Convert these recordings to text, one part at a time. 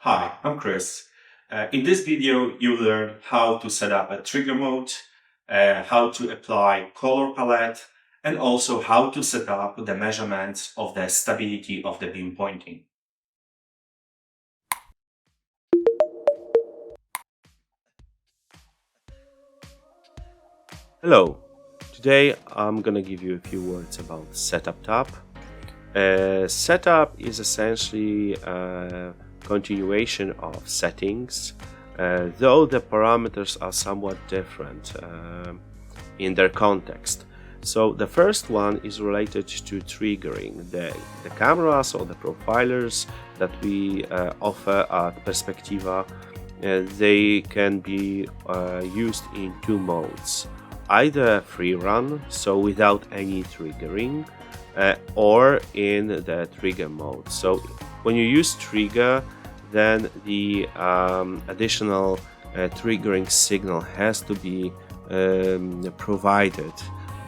Hi, I'm Chris. In this video, you'll learn how to set up a trigger mode, how to apply color palette, and also how to set up the measurements of the stability of the beam pointing. Hello, today I'm gonna give you a few words about Setup tab. Setup is essentially a continuation of settings, though the parameters are somewhat different in their context. So the first one is related to triggering the cameras or the profilers that we offer at Perspectiva. They can be used in two modes. Either free run, so without any triggering, or in the trigger mode. So when you use trigger, then the additional triggering signal has to be provided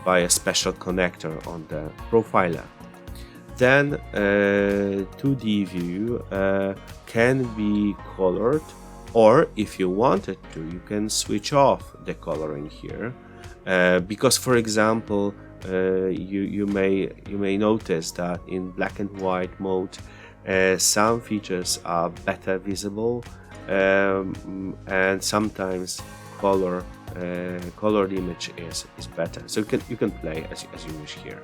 by a special connector on the profiler. Then 2D view can be colored, or if you wanted to, you can switch off the coloring here. Because, for example, you may notice that in black and white mode, some features are better visible, and sometimes colored image is better. So you can play as you wish here.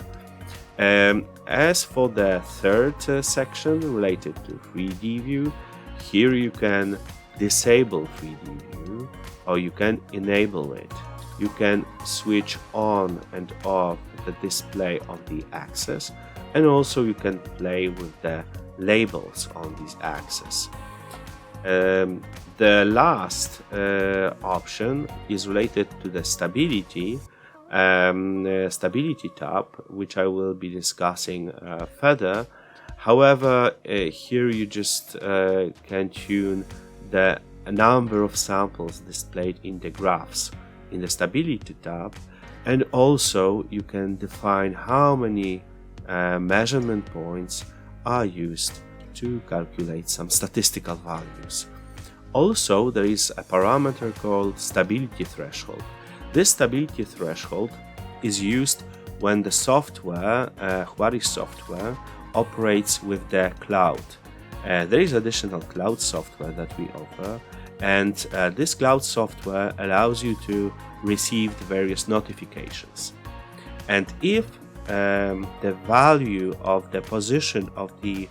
As for the third section related to 3D view, here you can disable 3D view, or you can enable it. You can switch on and off the display of the axis, and also you can play with the labels on these axes. The last option is related to the stability tab, which I will be discussing further. However, here you just can tune the number of samples displayed in the graphs in the stability tab, and also you can define how many measurement points are used to calculate some statistical values. Also, there is a parameter called stability threshold. This stability threshold is used when the software, Huaris software, operates with the cloud. There is additional cloud software that we offer, and this cloud software allows you to receive the various notifications. And if the value of the position of the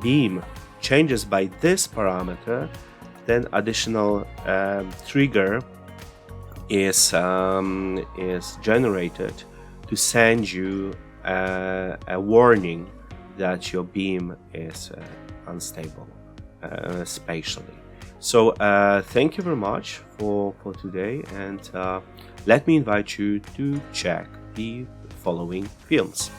beam changes by this parameter, then additional trigger is generated to send you a warning that your beam is unstable spatially. So thank you very much for today, and let me invite you to check the following films.